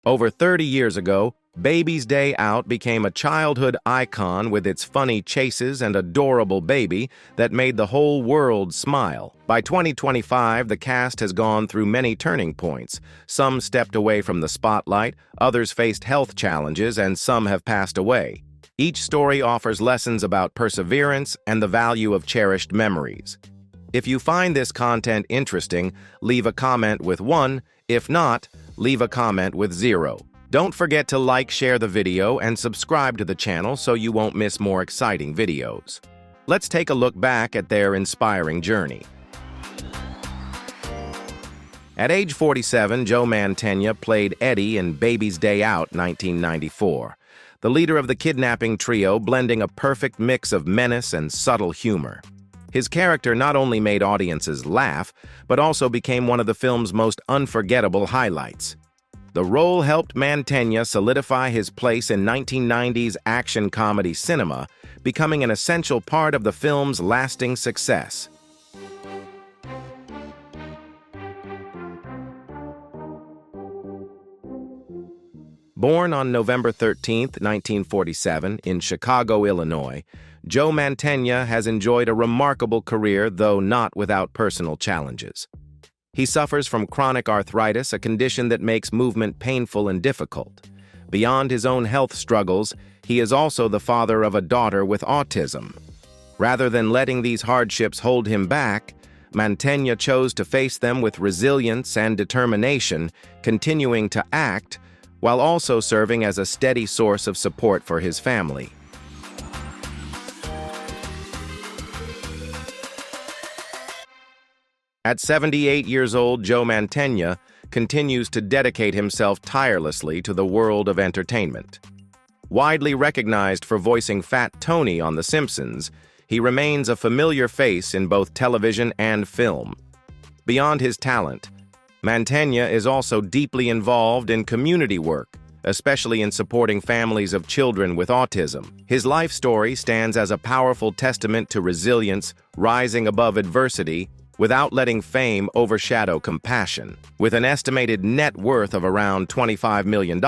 Over 30 years ago, Baby's Day Out became a childhood icon with its funny chases and adorable baby that made the whole world smile. By 2025, the cast has gone through many turning points. Some stepped away from the spotlight, others faced health challenges, and some have passed away. Each story offers lessons about perseverance and the value of cherished memories. If you find this content interesting, leave a comment with 1. If not, leave a comment with 0. Don't forget to like, share the video, and subscribe to the channel so you won't miss more exciting videos. Let's take a look back at their inspiring journey. At age 47, Joe Mantegna played Eddie in Baby's Day Out, 1994. The leader of the kidnapping trio, blending a perfect mix of menace and subtle humor. His character not only made audiences laugh, but also became one of the film's most unforgettable highlights. The role helped Mantegna solidify his place in 1990s action comedy cinema, becoming an essential part of the film's lasting success. Born on November 13, 1947, in Chicago, Illinois, Joe Mantegna has enjoyed a remarkable career, though not without personal challenges. He suffers from chronic arthritis, a condition that makes movement painful and difficult. Beyond his own health struggles, he is also the father of a daughter with autism. Rather than letting these hardships hold him back, Mantegna chose to face them with resilience and determination, continuing to act, while also serving as a steady source of support for his family. At 78 years old, Joe Mantegna continues to dedicate himself tirelessly to the world of entertainment. Widely recognized for voicing Fat Tony on The Simpsons, he remains a familiar face in both television and film. Beyond his talent, Mantegna is also deeply involved in community work, especially in supporting families of children with autism. His life story stands as a powerful testament to resilience, rising above adversity, without letting fame overshadow compassion. With an estimated net worth of around $25 million,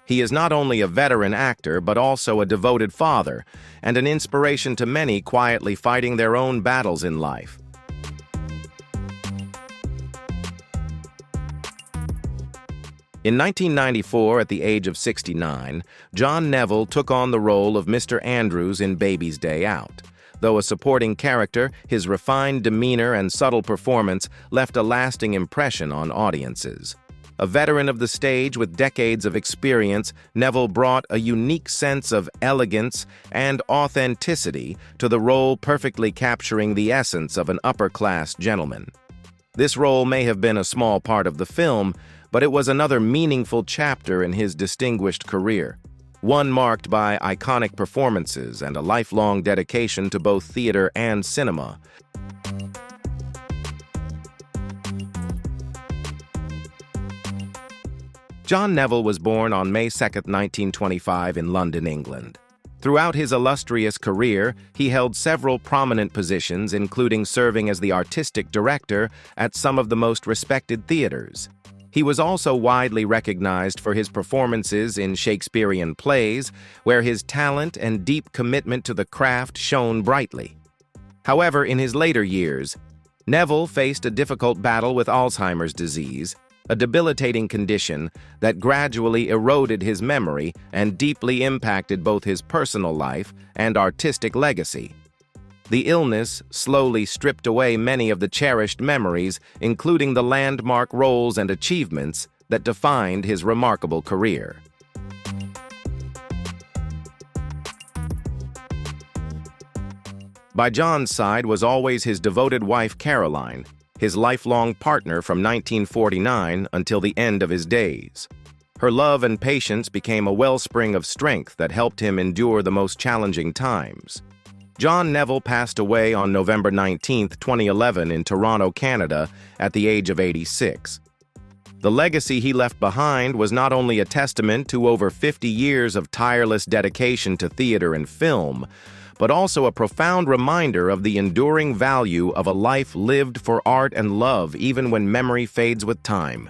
he is not only a veteran actor but also a devoted father and an inspiration to many quietly fighting their own battles in life. In 1994, at the age of 69, John Neville took on the role of Mr. Andrews in Baby's Day Out. Though a supporting character, his refined demeanor and subtle performance left a lasting impression on audiences. A veteran of the stage with decades of experience, Neville brought a unique sense of elegance and authenticity to the role, perfectly capturing the essence of an upper-class gentleman. This role may have been a small part of the film, but it was another meaningful chapter in his distinguished career, one marked by iconic performances and a lifelong dedication to both theater and cinema. John Neville was born on May 2, 1925, in London, England. Throughout his illustrious career, he held several prominent positions, including serving as the artistic director at some of the most respected theaters. He was also widely recognized for his performances in Shakespearean plays, where his talent and deep commitment to the craft shone brightly. However, in his later years, Neville faced a difficult battle with Alzheimer's disease, a debilitating condition that gradually eroded his memory and deeply impacted both his personal life and artistic legacy. The illness slowly stripped away many of the cherished memories, including the landmark roles and achievements that defined his remarkable career. By John's side was always his devoted wife Caroline, his lifelong partner from 1949 until the end of his days. Her love and patience became a wellspring of strength that helped him endure the most challenging times. John Neville passed away on November 19, 2011 in Toronto, Canada, at the age of 86. The legacy he left behind was not only a testament to over 50 years of tireless dedication to theater and film, but also a profound reminder of the enduring value of a life lived for art and love even when memory fades with time.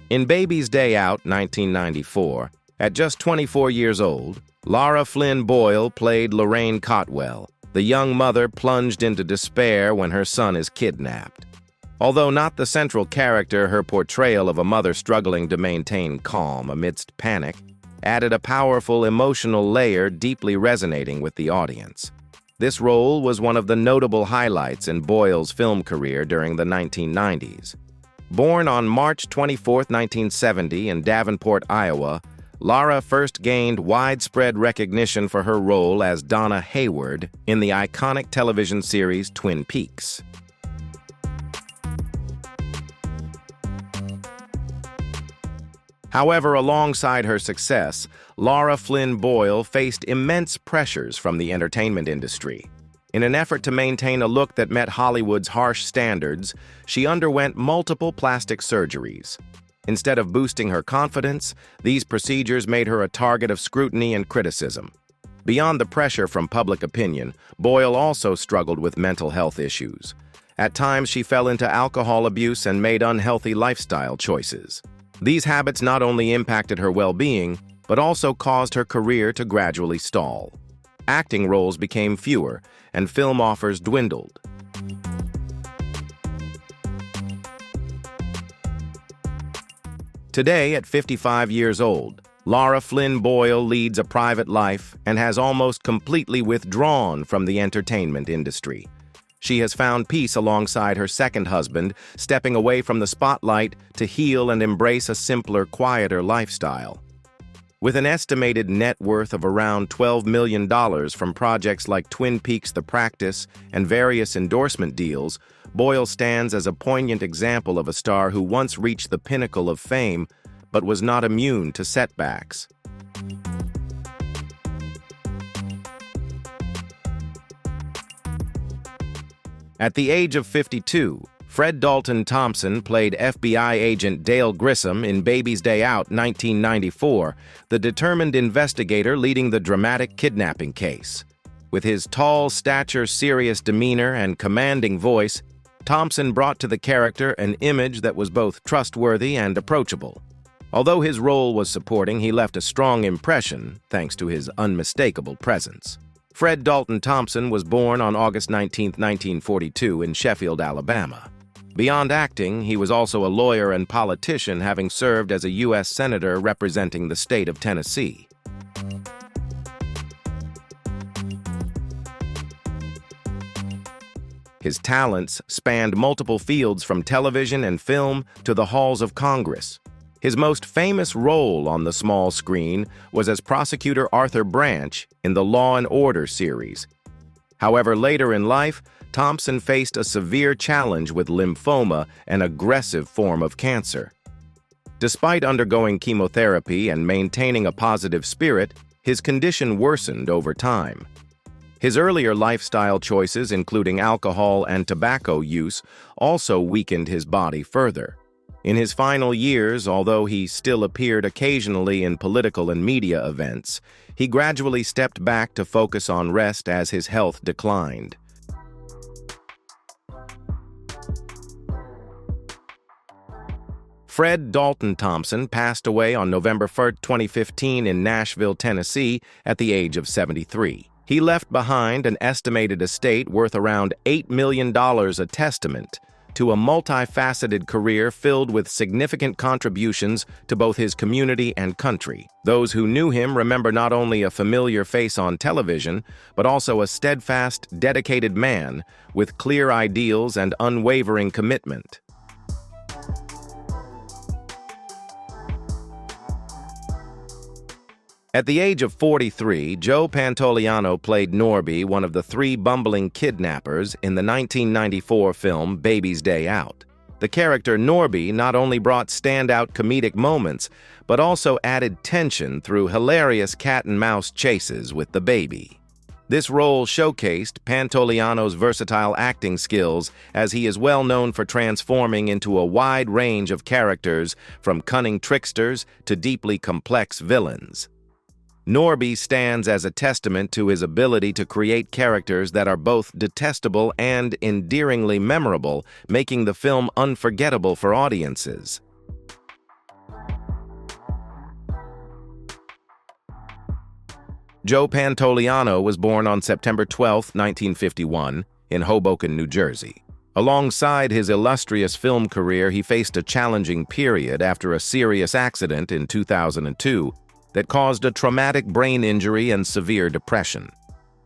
In Baby's Day Out, 1994, at just 24 years old, Lara Flynn Boyle played Lorraine Cotwell, the young mother plunged into despair when her son is kidnapped. Although not the central character, her portrayal of a mother struggling to maintain calm amidst panic added a powerful emotional layer deeply resonating with the audience. This role was one of the notable highlights in Boyle's film career during the 1990s. Born on March 24, 1970 in Davenport, Iowa, Lara first gained widespread recognition for her role as Donna Hayward in the iconic television series Twin Peaks. However, alongside her success, Lara Flynn Boyle faced immense pressures from the entertainment industry. In an effort to maintain a look that met Hollywood's harsh standards, she underwent multiple plastic surgeries. Instead of boosting her confidence, these procedures made her a target of scrutiny and criticism. Beyond the pressure from public opinion, Boyle also struggled with mental health issues. At times, she fell into alcohol abuse and made unhealthy lifestyle choices. These habits not only impacted her well-being, but also caused her career to gradually stall. Acting roles became fewer, and film offers dwindled. Today, at 55 years old, Lara Flynn Boyle leads a private life and has almost completely withdrawn from the entertainment industry. She has found peace alongside her second husband, stepping away from the spotlight to heal and embrace a simpler, quieter lifestyle. With an estimated net worth of around $12 million from projects like Twin Peaks: The Practice and various endorsement deals, Boyle stands as a poignant example of a star who once reached the pinnacle of fame but was not immune to setbacks. At the age of 52, Fred Dalton Thompson played FBI agent Dale Grissom in Baby's Day Out, 1994, the determined investigator leading the dramatic kidnapping case. With his tall stature, serious demeanor, and commanding voice, Thompson brought to the character an image that was both trustworthy and approachable. Although his role was supporting, he left a strong impression thanks to his unmistakable presence. Fred Dalton Thompson was born on August 19, 1942 in Sheffield, Alabama. Beyond acting, he was also a lawyer and politician, having served as a U.S. Senator representing the state of Tennessee. His talents spanned multiple fields from television and film to the halls of Congress. His most famous role on the small screen was as Prosecutor Arthur Branch in the Law and Order series. However, later in life, Thompson faced a severe challenge with lymphoma, an aggressive form of cancer. Despite undergoing chemotherapy and maintaining a positive spirit, his condition worsened over time. His earlier lifestyle choices, including alcohol and tobacco use, also weakened his body further. In his final years, although he still appeared occasionally in political and media events, he gradually stepped back to focus on rest as his health declined. Fred Dalton Thompson passed away on November 1, 2015 in Nashville, Tennessee, at the age of 73. He left behind an estimated estate worth around $8 million, a testament to a multifaceted career filled with significant contributions to both his community and country. Those who knew him remember not only a familiar face on television, but also a steadfast, dedicated man with clear ideals and unwavering commitment. At the age of 43, Joe Pantoliano played Norby, one of the three bumbling kidnappers in the 1994 film Baby's Day Out. The character Norby not only brought standout comedic moments, but also added tension through hilarious cat-and-mouse chases with the baby. This role showcased Pantoliano's versatile acting skills, as he is well known for transforming into a wide range of characters, from cunning tricksters to deeply complex villains. Norby stands as a testament to his ability to create characters that are both detestable and endearingly memorable, making the film unforgettable for audiences. Joe Pantoliano was born on September 12, 1951, in Hoboken, New Jersey. Alongside his illustrious film career, he faced a challenging period after a serious accident in 2002 that caused a traumatic brain injury and severe depression.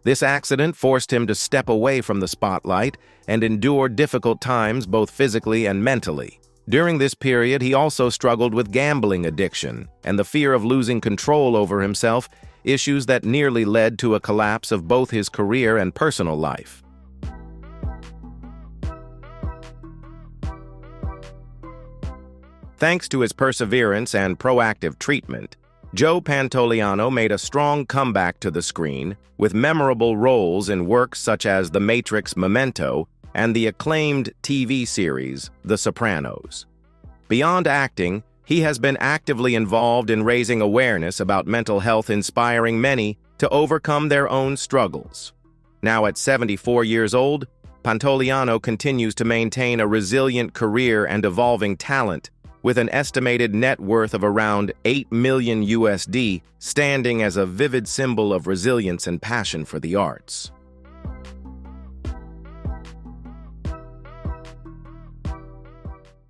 This accident forced him to step away from the spotlight and endure difficult times both physically and mentally. During this period, he also struggled with gambling addiction and the fear of losing control over himself, issues that nearly led to a collapse of both his career and personal life. Thanks to his perseverance and proactive treatment, Joe Pantoliano made a strong comeback to the screen with memorable roles in works such as The Matrix: Memento and the acclaimed TV series The Sopranos. Beyond acting, he has been actively involved in raising awareness about mental health, inspiring many to overcome their own struggles. Now at 74 years old, Pantoliano continues to maintain a resilient career and evolving talent, with an estimated net worth of around $8 million USD, standing as a vivid symbol of resilience and passion for the arts.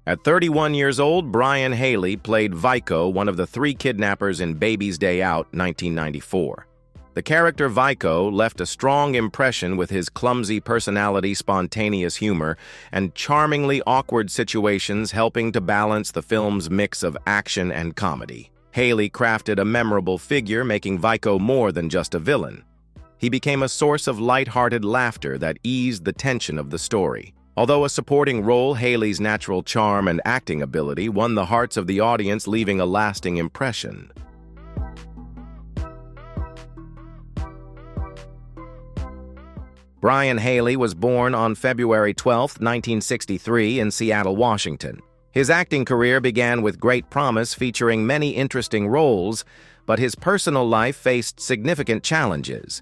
At 31 years old, Brian Haley played Vico, one of the three kidnappers in Baby's Day Out, 1994. The character Vico left a strong impression with his clumsy personality, spontaneous humor, and charmingly awkward situations, helping to balance the film's mix of action and comedy. Haley crafted a memorable figure, making Vico more than just a villain. He became a source of light-hearted laughter that eased the tension of the story. Although a supporting role, Haley's natural charm and acting ability won the hearts of the audience, leaving a lasting impression. Brian Haley was born on February 12, 1963, in Seattle, Washington. His acting career began with great promise, featuring many interesting roles, but his personal life faced significant challenges.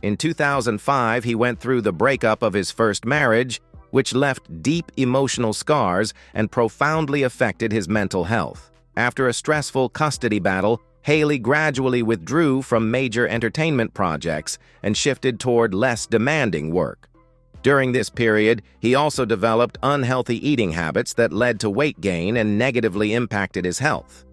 In 2005, he went through the breakup of his first marriage, which left deep emotional scars and profoundly affected his mental health. After a stressful custody battle, Haley gradually withdrew from major entertainment projects and shifted toward less demanding work. During this period, he also developed unhealthy eating habits that led to weight gain and negatively impacted his health.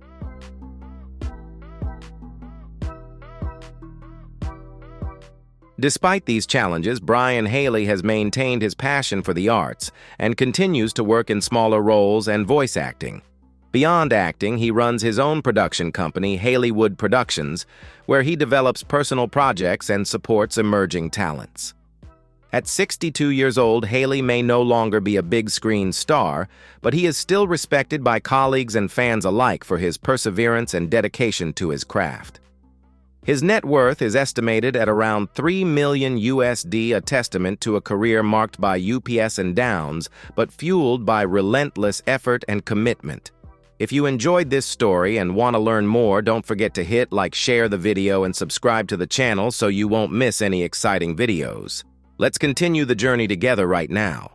Despite these challenges, Brian Haley has maintained his passion for the arts and continues to work in smaller roles and voice acting. Beyond acting, he runs his own production company, Haleywood Productions, where he develops personal projects and supports emerging talents. At 62 years old, Haley may no longer be a big-screen star, but he is still respected by colleagues and fans alike for his perseverance and dedication to his craft. His net worth is estimated at around $3 million USD, a testament to a career marked by ups and downs, but fueled by relentless effort and commitment. If you enjoyed this story and want to learn more, don't forget to hit like, share the video, and subscribe to the channel so you won't miss any exciting videos. Let's continue the journey together right now.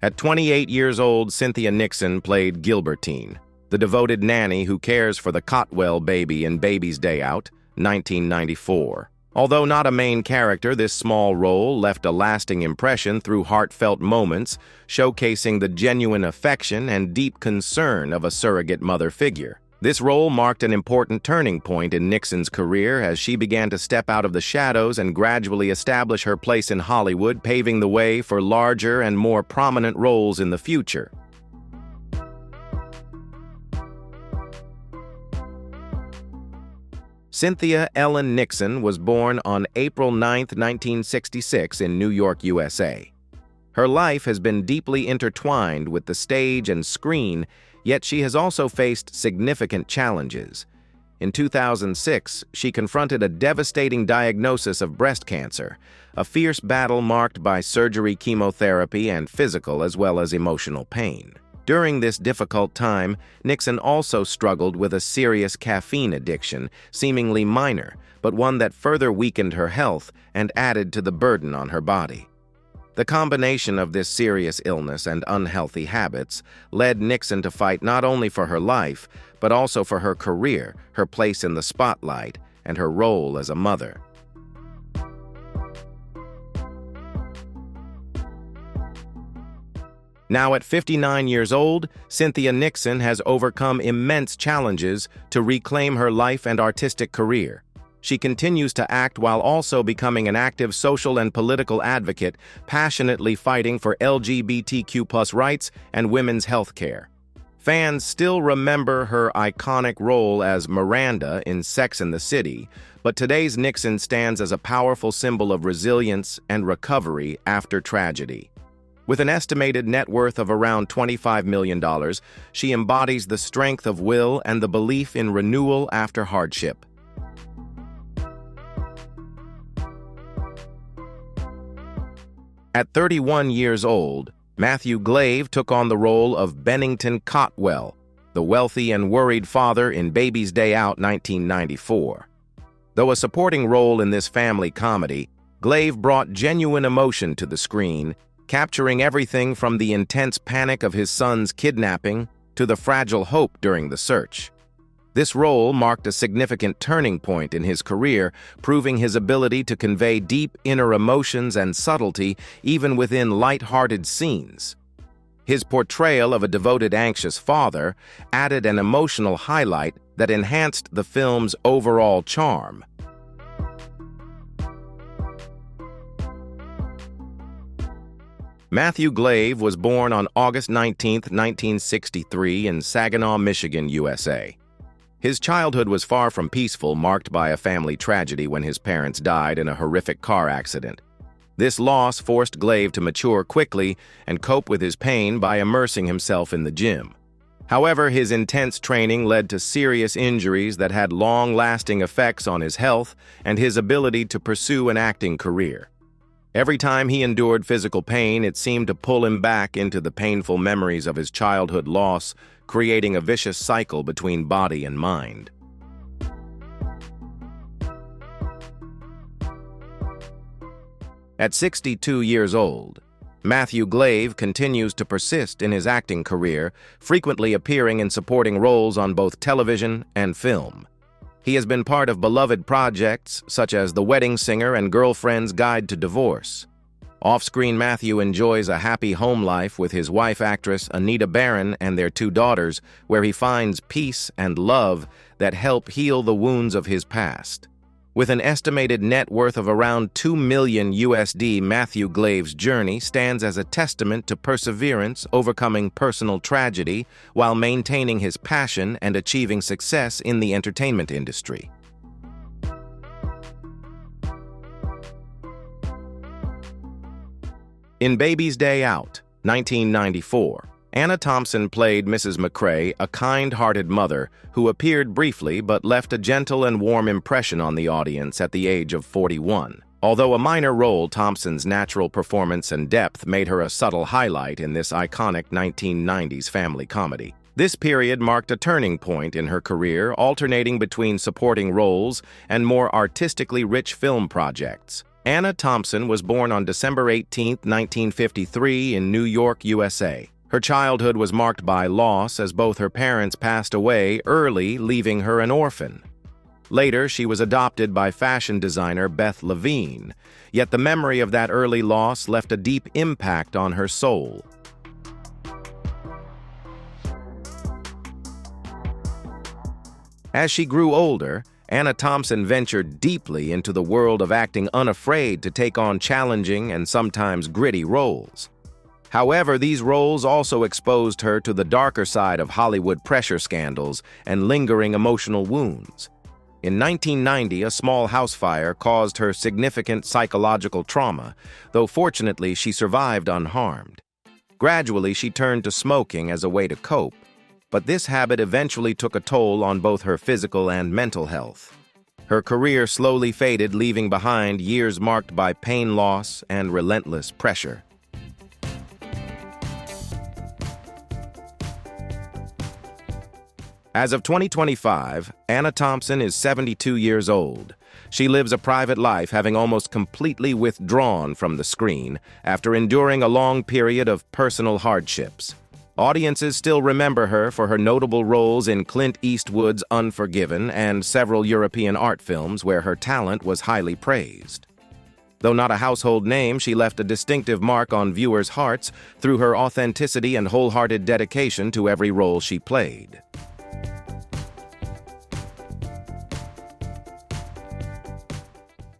At 28 years old, Cynthia Nixon played Gilbertine, the devoted nanny who cares for the Cotwell baby in Baby's Day Out, 1994. Although not a main character, this small role left a lasting impression through heartfelt moments, showcasing the genuine affection and deep concern of a surrogate mother figure. This role marked an important turning point in Nixon's career as she began to step out of the shadows and gradually establish her place in Hollywood, paving the way for larger and more prominent roles in the future. Cynthia Ellen Nixon was born on April 9, 1966, in New York, USA. Her life has been deeply intertwined with the stage and screen, yet she has also faced significant challenges. In 2006, she confronted a devastating diagnosis of breast cancer, a fierce battle marked by surgery, chemotherapy, and physical as well as emotional pain. During this difficult time, Nixon also struggled with a serious caffeine addiction, seemingly minor, but one that further weakened her health and added to the burden on her body. The combination of this serious illness and unhealthy habits led Nixon to fight not only for her life, but also for her career, her place in the spotlight, and her role as a mother. Now at 59 years old, Cynthia Nixon has overcome immense challenges to reclaim her life and artistic career. She continues to act while also becoming an active social and political advocate, passionately fighting for LGBTQ+ rights and women's health care. Fans still remember her iconic role as Miranda in Sex and the City, but today's Nixon stands as a powerful symbol of resilience and recovery after tragedy. With an estimated net worth of around $25 million, she embodies the strength of will and the belief in renewal after hardship. At 31 years old, Matthew Glave took on the role of Bennington Cotwell, the wealthy and worried father in Baby's Day Out 1994. Though a supporting role in this family comedy, Glave brought genuine emotion to the screen, capturing everything from the intense panic of his son's kidnapping to the fragile hope during the search. This role marked a significant turning point in his career, proving his ability to convey deep inner emotions and subtlety even within light-hearted scenes. His portrayal of a devoted, anxious father added an emotional highlight that enhanced the film's overall charm. Matthew Glave was born on August 19, 1963 in Saginaw, Michigan, USA. His childhood was far from peaceful, marked by a family tragedy when his parents died in a horrific car accident. This loss forced Glave to mature quickly and cope with his pain by immersing himself in the gym. However, his intense training led to serious injuries that had long-lasting effects on his health and his ability to pursue an acting career. Every time he endured physical pain, it seemed to pull him back into the painful memories of his childhood loss, creating a vicious cycle between body and mind. At 62 years old, Matthew Glave continues to persist in his acting career, frequently appearing in supporting roles on both television and film. He has been part of beloved projects such as The Wedding Singer and Girlfriend's Guide to Divorce. Off-screen, Matthew enjoys a happy home life with his wife, actress Anita Barron, and their 2 daughters, where he finds peace and love that help heal the wounds of his past. With an estimated net worth of around $2 million USD, Matthew Glave's journey stands as a testament to perseverance, overcoming personal tragedy, while maintaining his passion and achieving success in the entertainment industry. In Baby's Day Out, 1994, Anna Thompson played Mrs. McCrae, a kind-hearted mother who appeared briefly but left a gentle and warm impression on the audience at the age of 41. Although a minor role, Thompson's natural performance and depth made her a subtle highlight in this iconic 1990s family comedy. This period marked a turning point in her career, alternating between supporting roles and more artistically rich film projects. Anna Thompson was born on December 18, 1953 in New York, USA. Her childhood was marked by loss as both her parents passed away early, leaving her an orphan. Later, she was adopted by fashion designer Beth Levine, yet the memory of that early loss left a deep impact on her soul. As she grew older, Anna Thompson ventured deeply into the world of acting, unafraid to take on challenging and sometimes gritty roles. However, these roles also exposed her to the darker side of Hollywood pressure scandals and lingering emotional wounds. In 1990, a small house fire caused her significant psychological trauma, though fortunately she survived unharmed. Gradually, she turned to smoking as a way to cope, but this habit eventually took a toll on both her physical and mental health. Her career slowly faded, leaving behind years marked by pain, loss, and relentless pressure. As of 2025, Anna Thompson is 72 years old. She lives a private life, having almost completely withdrawn from the screen after enduring a long period of personal hardships. Audiences still remember her for her notable roles in Clint Eastwood's Unforgiven and several European art films where her talent was highly praised. Though not a household name, she left a distinctive mark on viewers' hearts through her authenticity and wholehearted dedication to every role she played.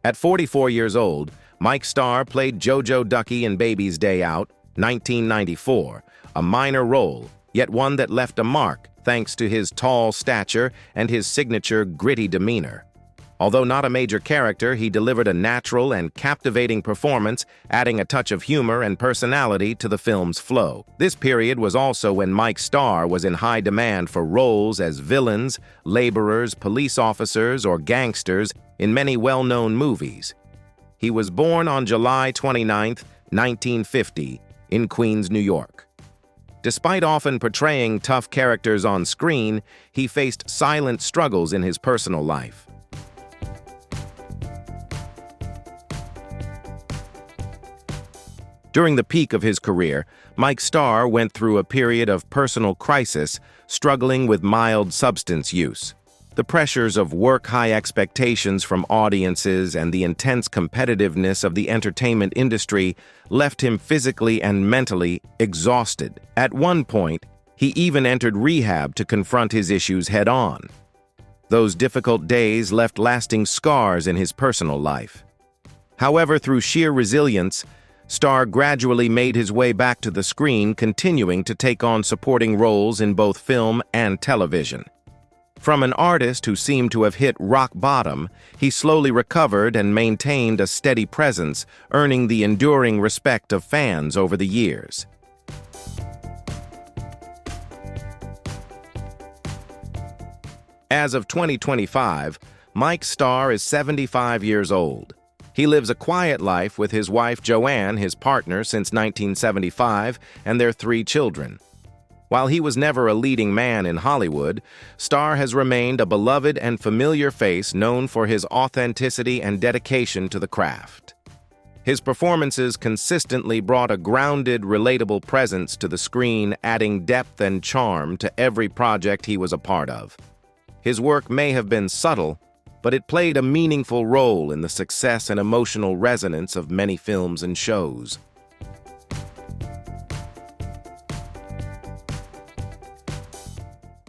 At 44 years old, Mike Starr played Jojo Ducky in Baby's Day Out, 1994, a minor role, yet one that left a mark thanks to his tall stature and his signature gritty demeanor. Although not a major character, he delivered a natural and captivating performance, adding a touch of humor and personality to the film's flow. This period was also when Mike Starr was in high demand for roles as villains, laborers, police officers, or gangsters in many well-known movies. He was born on July 29, 1950, in Queens, New York. Despite often portraying tough characters on screen, he faced silent struggles in his personal life. During the peak of his career, Mike Starr went through a period of personal crisis, struggling with mild substance use. The pressures of work-high expectations from audiences and the intense competitiveness of the entertainment industry left him physically and mentally exhausted. At one point, he even entered rehab to confront his issues head-on. Those difficult days left lasting scars in his personal life. However, through sheer resilience, Starr gradually made his way back to the screen, continuing to take on supporting roles in both film and television. From an artist who seemed to have hit rock bottom, he slowly recovered and maintained a steady presence, earning the enduring respect of fans over the years. As of 2025, Mike Starr is 75 years old. He lives a quiet life with his wife Joanne, his partner since 1975, and their 3 children. While he was never a leading man in Hollywood, Starr has remained a beloved and familiar face known for his authenticity and dedication to the craft. His performances consistently brought a grounded, relatable presence to the screen, adding depth and charm to every project he was a part of. His work may have been subtle, but it played a meaningful role in the success and emotional resonance of many films and shows.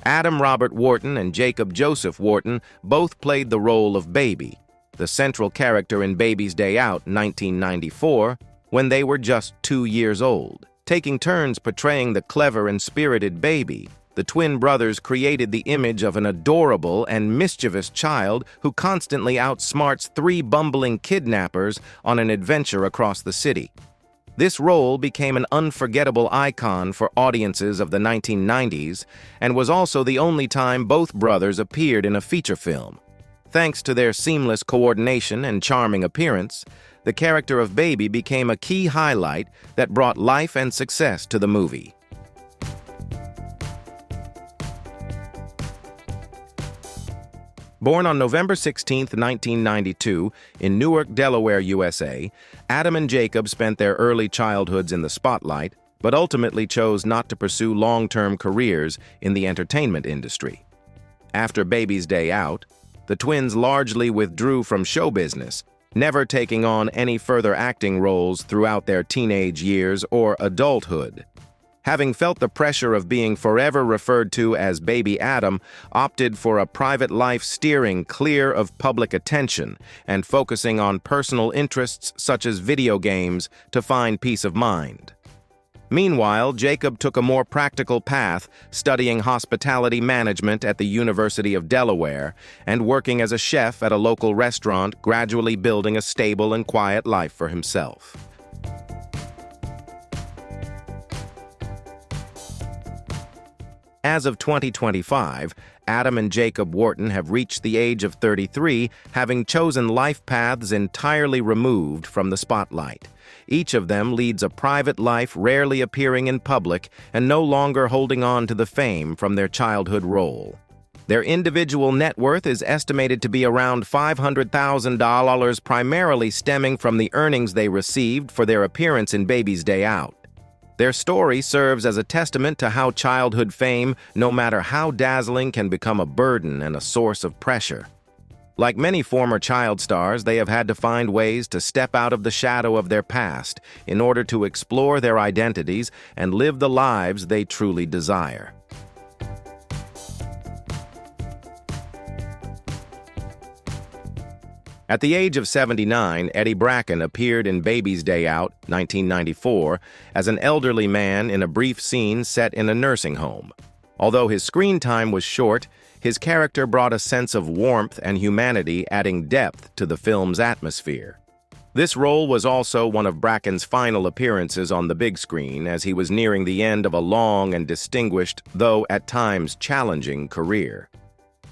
Adam Robert Wharton and Jacob Joseph Wharton both played the role of Baby, the central character in Baby's Day Out, 1994, when they were just 2 years old. Taking turns portraying the clever and spirited Baby, the twin brothers created the image of an adorable and mischievous child who constantly outsmarts 3 bumbling kidnappers on an adventure across the city. This role became an unforgettable icon for audiences of the 1990s and was also the only time both brothers appeared in a feature film. Thanks to their seamless coordination and charming appearance, the character of Baby became a key highlight that brought life and success to the movie. Born on November 16, 1992, in Newark, Delaware, USA, Adam and Jacob spent their early childhoods in the spotlight, but ultimately chose not to pursue long-term careers in the entertainment industry. After Baby's Day Out, the twins largely withdrew from show business, never taking on any further acting roles throughout their teenage years or adulthood. Having felt the pressure of being forever referred to as Baby Adam, opted for a private life steering clear of public attention and focusing on personal interests such as video games to find peace of mind. Meanwhile, Jacob took a more practical path, studying hospitality management at the University of Delaware and working as a chef at a local restaurant, gradually building a stable and quiet life for himself. As of 2025, Adam and Jacob Wharton have reached the age of 33, having chosen life paths entirely removed from the spotlight. Each of them leads a private life, rarely appearing in public and no longer holding on to the fame from their childhood role. Their individual net worth is estimated to be around $500,000, primarily stemming from the earnings they received for their appearance in Baby's Day Out. Their story serves as a testament to how childhood fame, no matter how dazzling, can become a burden and a source of pressure. Like many former child stars, they have had to find ways to step out of the shadow of their past in order to explore their identities and live the lives they truly desire. At the age of 79, Eddie Bracken appeared in Baby's Day Out, 1994, as an elderly man in a brief scene set in a nursing home. Although his screen time was short, his character brought a sense of warmth and humanity, adding depth to the film's atmosphere. This role was also one of Bracken's final appearances on the big screen, as he was nearing the end of a long and distinguished, though at times challenging, career.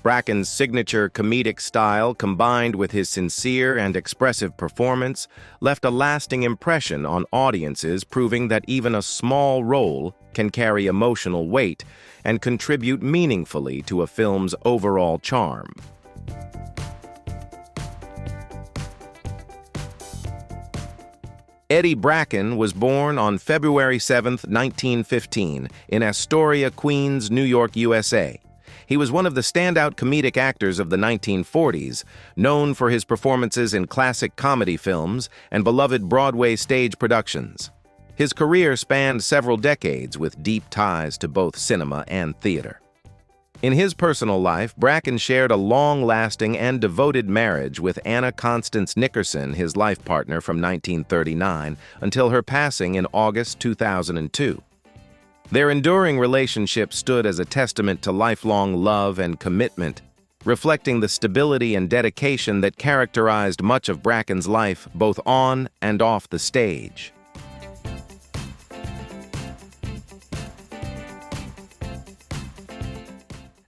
Bracken's signature comedic style, combined with his sincere and expressive performance, left a lasting impression on audiences, proving that even a small role can carry emotional weight and contribute meaningfully to a film's overall charm. Eddie Bracken was born on February 7, 1915, in Astoria, Queens, New York, USA. He was one of the standout comedic actors of the 1940s, known for his performances in classic comedy films and beloved Broadway stage productions. His career spanned several decades with deep ties to both cinema and theater. In his personal life, Bracken shared a long-lasting and devoted marriage with Anna Constance Nickerson, his life partner from 1939, until her passing in August 2002. Their enduring relationship stood as a testament to lifelong love and commitment, reflecting the stability and dedication that characterized much of Bracken's life, both on and off the stage.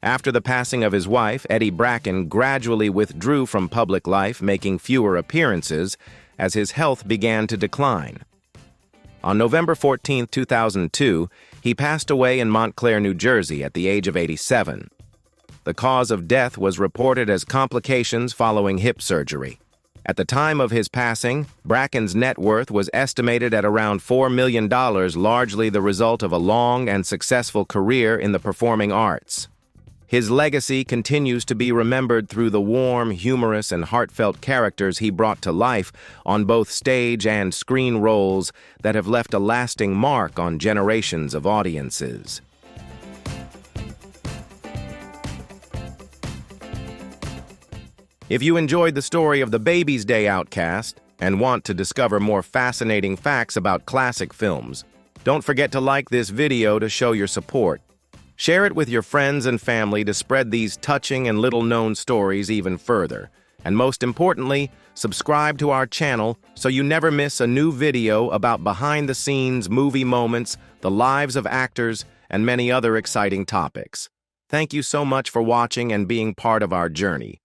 After the passing of his wife, Eddie Bracken gradually withdrew from public life, making fewer appearances as his health began to decline. On November 14, 2002, he passed away in Montclair, New Jersey, at the age of 87. The cause of death was reported as complications following hip surgery. At the time of his passing, Bracken's net worth was estimated at around $4 million, largely the result of a long and successful career in the performing arts. His legacy continues to be remembered through the warm, humorous, and heartfelt characters he brought to life on both stage and screen roles that have left a lasting mark on generations of audiences. If you enjoyed the story of the Baby's Day Out cast and want to discover more fascinating facts about classic films, don't forget to like this video to show your support. Share it with your friends and family to spread these touching and little-known stories even further. And most importantly, subscribe to our channel so you never miss a new video about behind-the-scenes movie moments, the lives of actors, and many other exciting topics. Thank you so much for watching and being part of our journey.